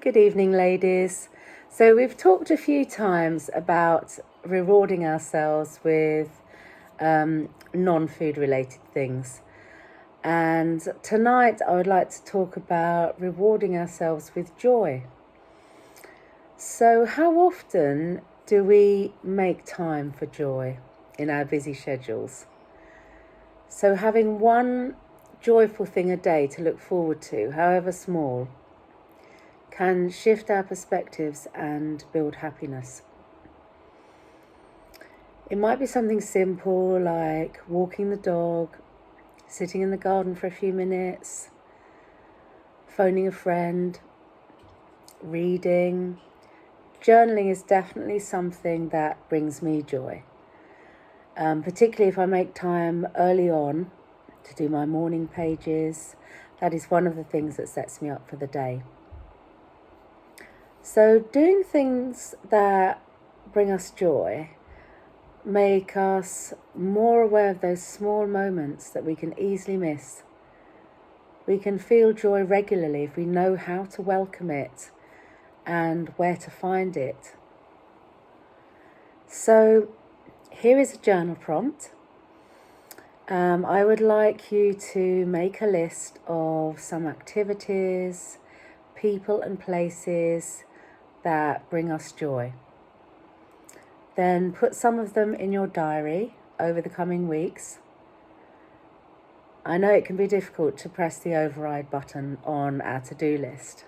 Good evening, ladies. So we've talked a few times about rewarding ourselves with non-food related things. And tonight I would like to talk about rewarding ourselves with joy. So how often do we make time for joy in our busy schedules? So having one joyful thing a day to look forward to, however small, can shift our perspectives and build happiness. It might be something simple like walking the dog, sitting in the garden for a few minutes, phoning a friend, reading. Journaling is definitely something that brings me joy, particularly if I make time early on to do my morning pages. That is one of the things that sets me up for the day. So doing things that bring us joy make us more aware of those small moments that we can easily miss. We can feel joy regularly if we know how to welcome it and where to find it. So here is a journal prompt. I would like you to make a list of some activities, people and places that bring us joy. Then put some of them in your diary over the coming weeks. I know it can be difficult to press the override button on our to-do list,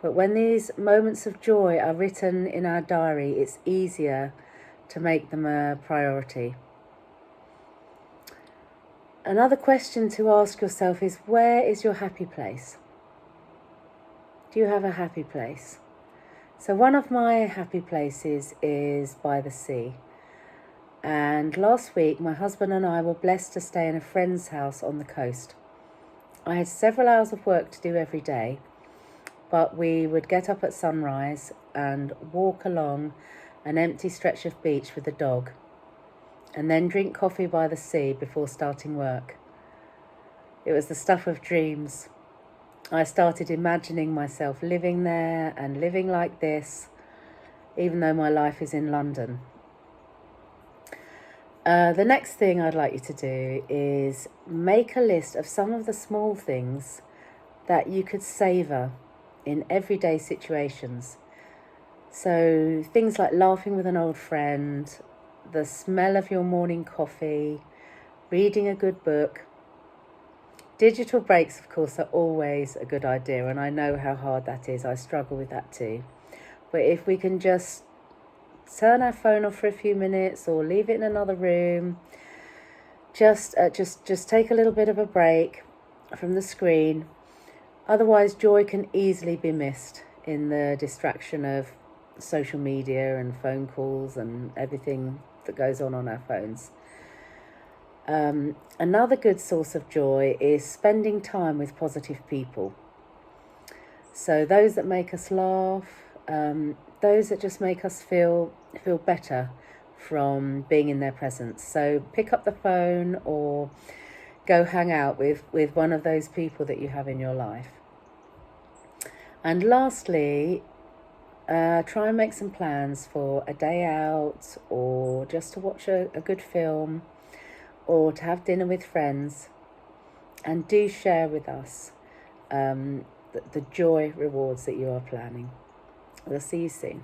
but when these moments of joy are written in our diary, it's easier to make them a priority. Another question to ask yourself is, where is your happy place? Do you have a happy place? So one of my happy places is by the sea. And last week, my husband and I were blessed to stay in a friend's house on the coast. I had several hours of work to do every day, but we would get up at sunrise and walk along an empty stretch of beach with the dog, and then drink coffee by the sea before starting work. It was the stuff of dreams. I started imagining myself living there and living like this, even though my life is in London. The next thing I'd like you to do is make a list of some of the small things that you could savour in everyday situations. So things like laughing with an old friend, the smell of your morning coffee, reading a good book. Digital breaks, of course, are always a good idea, and I know how hard that is. I struggle with that too. But if we can just turn our phone off for a few minutes or leave it in another room, just take a little bit of a break from the screen. Otherwise, joy can easily be missed in the distraction of social media and phone calls and everything that goes on our phones. Another good source of joy is spending time with positive people. So those that make us laugh, those that just make us feel better from being in their presence. So pick up the phone or go hang out with one of those people that you have in your life. And lastly, try and make some plans for a day out, or just to watch a good film, or to have dinner with friends, and do share with us the joy rewards that you are planning. We'll see you soon.